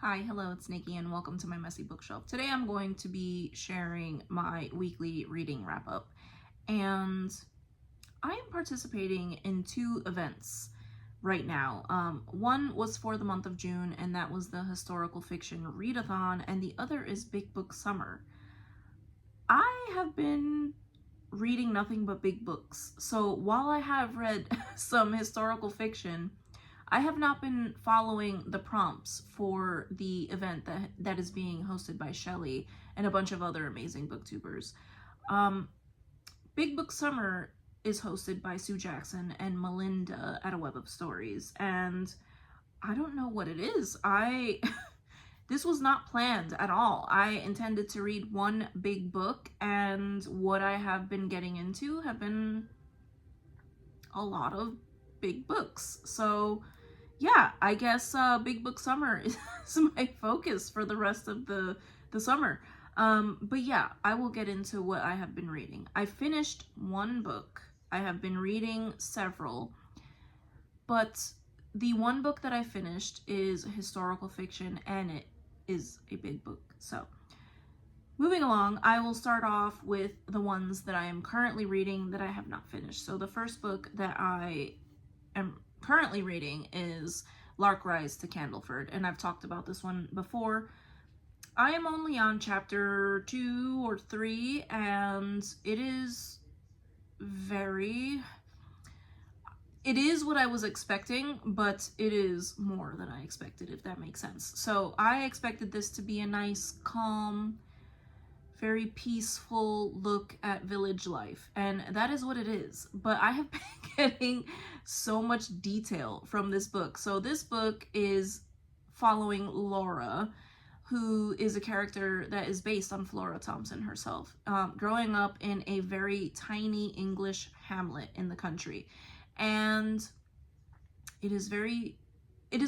Hi, hello, it's Nikki and welcome to my messy bookshelf. Today I'm going to be sharing my weekly reading wrap up, and I am participating in two events right now. One was for the month of June, and that was the historical fiction readathon, and the other is Big Book Summer. I have been reading nothing but big books, so while I have read some historical fiction, I have not been following the prompts for the event that is being hosted by Shelley and a bunch of other amazing booktubers. Um, Big Book Summer is hosted by Sue Jackson and Melinda at A Web of Stories, and I don't know what it is. This was not planned at all. I intended to read one big book, and what I have been getting into have been a lot of big books. So yeah, I guess Big Book Summer is my focus for the rest of the summer. But yeah, I will get into what I have been reading. I finished one book. I have been reading several, but the one book that I finished is historical fiction, and it is a big book. So moving along, I will start off with the ones that I am currently reading that I have not finished. So the first book that I am currently reading is Lark Rise to Candleford, and I've talked about this one before. I am only on chapter 2 or 3, and it is what I was expecting, but it is more than I expected, if that makes sense. So I expected this to be a nice, calm, very peaceful look at village life, and that is what it is. But I have been getting so much detail from this book. So this book is following Laura, who is a character that is based on Flora Thompson herself, growing up in a very tiny English hamlet in the country. And it is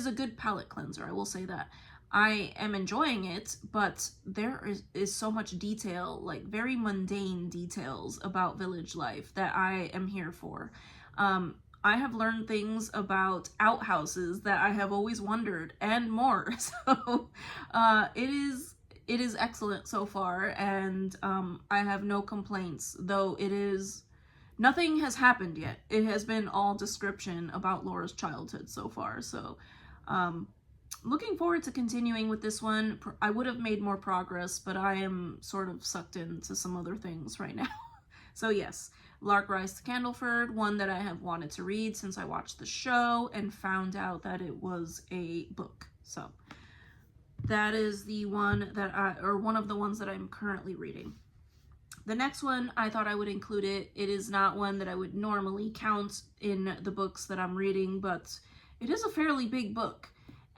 a good palate cleanser, I will say that. I am enjoying it, but there is so much detail, like very mundane details about village life that I am here for. I have learned things about outhouses that I have always wondered, and more. So it is excellent so far, and I have no complaints, though nothing has happened yet. It has been all description about Laura's childhood so far. So looking forward to continuing with this one. I would have made more progress, but I am sort of sucked into some other things right now. So yes, Lark Rise to Candleford, one that I have wanted to read since I watched the show and found out that it was a book. So that is the one one of the ones that I'm currently reading. The next one, I thought I would include it. It is not one that I would normally count in the books that I'm reading, but it is a fairly big book.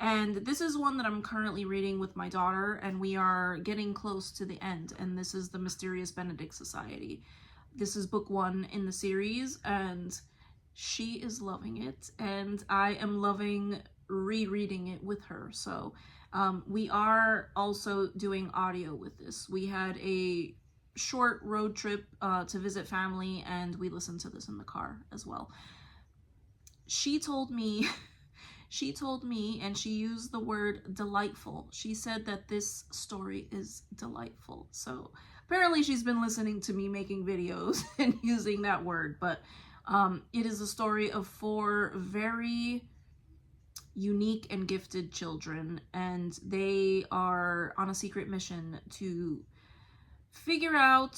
And this is one that I'm currently reading with my daughter, and we are getting close to the end, and this is The Mysterious Benedict Society. This is book 1 in the series, and she is loving it, and I am loving rereading it with her. So we are also doing audio with this. We had a short road trip to visit family, and we listened to this in the car as well. She told me, and she used the word delightful. She said that this story is delightful. So apparently she's been listening to me making videos and using that word, but it is a story of 4 very unique and gifted children, and they are on a secret mission to figure out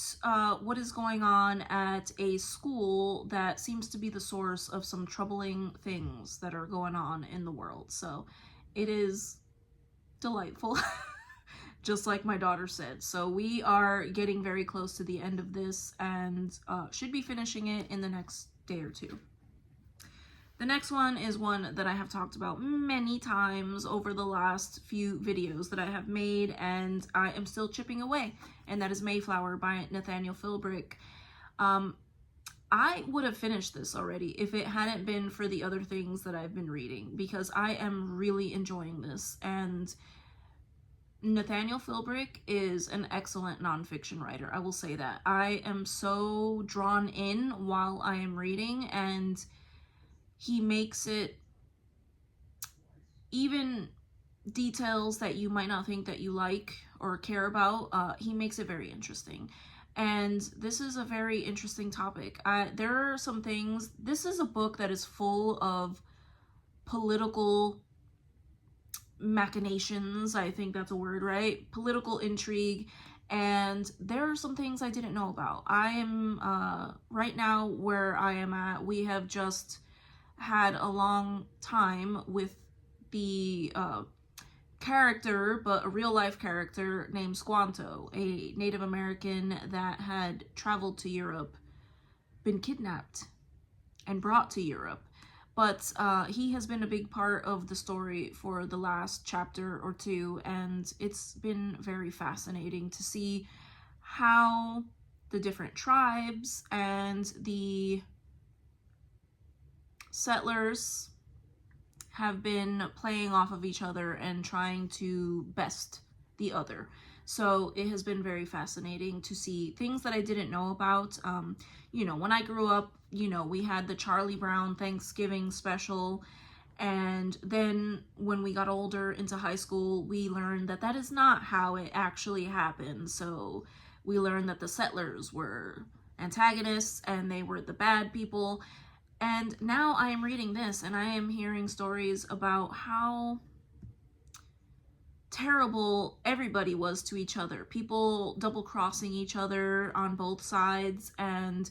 what is going on at a school that seems to be the source of some troubling things that are going on in the world. So it is delightful, just like my daughter said. So we are getting very close to the end of this, and should be finishing it in the next day or 2. The next one is one that I have talked about many times over the last few videos that I have made, and I am still chipping away, and that is Mayflower by Nathaniel Philbrick. I would have finished this already if it hadn't been for the other things that I've been reading, because I am really enjoying this, and Nathaniel Philbrick is an excellent nonfiction writer. I will say that. I am so drawn in while I am reading, and he makes it even details that you might not think that you like or care about, he makes it very interesting. And this is a very interesting topic. There are some things, this is a book that is full of political machinations, I think that's a word, right? Political intrigue, and there are some things I didn't know about. I am, right now where I am at, we have just had a long time with the character, but a real life character named Squanto, a Native American that had traveled to Europe, been kidnapped, and brought to Europe. But he has been a big part of the story for the last chapter or two, and it's been very fascinating to see how the different tribes and the settlers have been playing off of each other and trying to best the other. So it has been very fascinating to see things that I didn't know about. When I grew up, we had the Charlie Brown Thanksgiving special. And then when we got older into high school, we learned that that is not how it actually happened. So we learned that the settlers were antagonists and they were the bad people. And now I am reading this and I am hearing stories about how terrible everybody was to each other. People double-crossing each other on both sides, and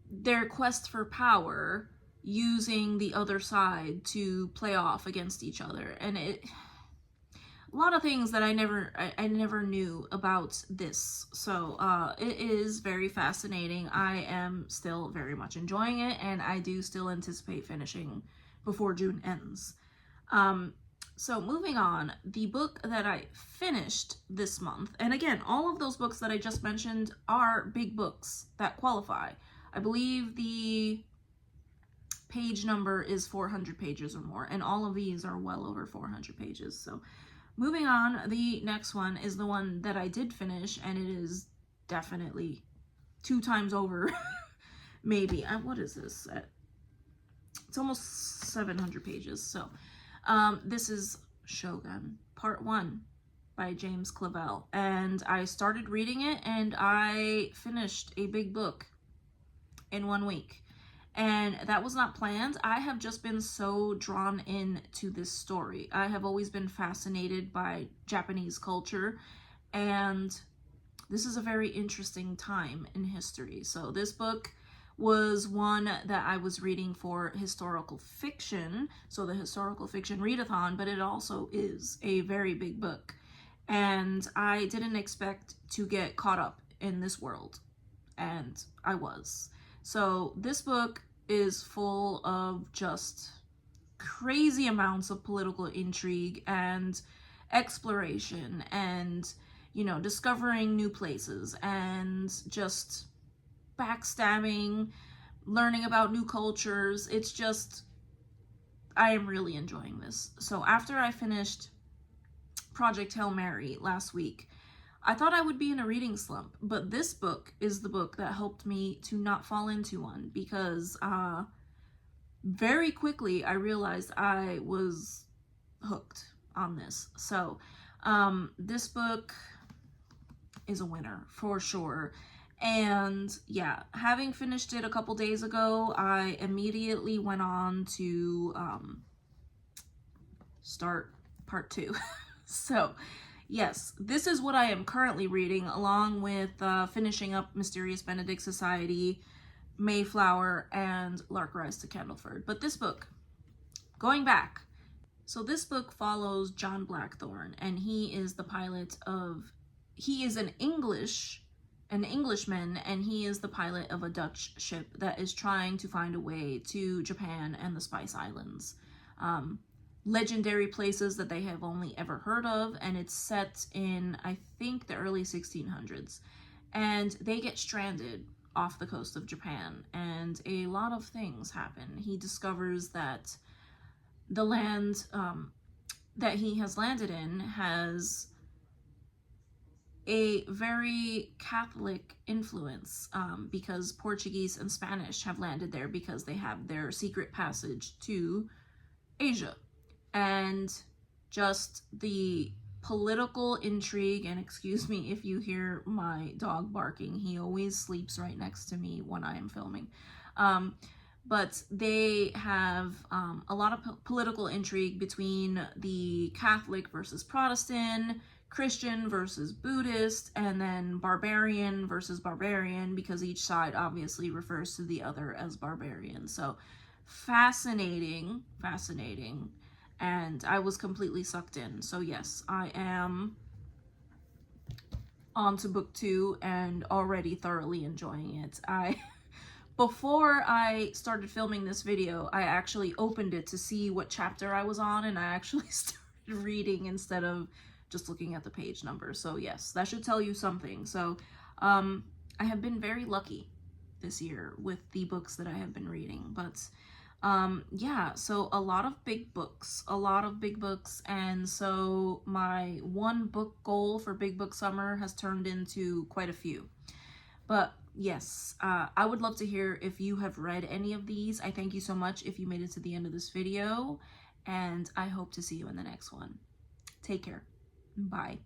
their quest for power using the other side to play off against each other. And a lot of things that I never knew about this. So it is very fascinating. I am still very much enjoying it, and I do still anticipate finishing before June ends. So moving on, the book that I finished this month, and again, all of those books that I just mentioned are big books that qualify. I believe the page number is 400 pages or more, and all of these are well over 400 pages. So moving on, the next one is the one that I did finish, and it is definitely 2 times over, maybe. What is this? It's almost 700 pages. So this is Shogun, Part 1 by James Clavell. And I started reading it, and I finished a big book in 1 week. And that was not planned. I have just been so drawn into this story. I have always been fascinated by Japanese culture, and this is a very interesting time in history. So this book was one that I was reading for historical fiction, so the historical fiction readathon, but it also is a very big book. And I didn't expect to get caught up in this world, and I was. So this book is full of just crazy amounts of political intrigue and exploration and, discovering new places and just backstabbing, learning about new cultures. It's just, I am really enjoying this. So after I finished Project Hail Mary last week, I thought I would be in a reading slump, but this book is the book that helped me to not fall into one, because very quickly I realized I was hooked on this. So this book is a winner for sure. And yeah, having finished it a couple days ago, I immediately went on to start part 2. So yes, this is what I am currently reading, along with finishing up Mysterious Benedict Society, Mayflower, and Lark Rise to Candleford. But this book, going back, so this book follows John Blackthorne, and he is the pilot of, he is an Englishman, and he is the pilot of a Dutch ship that is trying to find a way to Japan and the Spice Islands. Legendary places that they have only ever heard of, and it's set in, I think, the early 1600s. And they get stranded off the coast of Japan, and a lot of things happen. He discovers that the land that he has landed in has a very Catholic influence, because Portuguese and Spanish have landed there because they have their secret passage to Asia. and just the political intrigue. And excuse me if you hear my dog barking, he always sleeps right next to me when I am filming. But they have a lot of political intrigue between the Catholic versus Protestant, Christian versus Buddhist, and then barbarian versus barbarian, because each side obviously refers to the other as barbarian. So fascinating, fascinating. And I was completely sucked in. So yes, I am on to book 2 and already thoroughly enjoying it. Before I started filming this video, I actually opened it to see what chapter I was on, and I actually started reading instead of just looking at the page number. So yes, that should tell you something. So I have been very lucky this year with the books that I have been reading. But yeah, so a lot of big books, and so my one book goal for Big Book Summer has turned into quite a few. But yes, I would love to hear if you have read any of these. I thank you so much if you made it to the end of this video, and I hope to see you in the next one. Take care. Bye.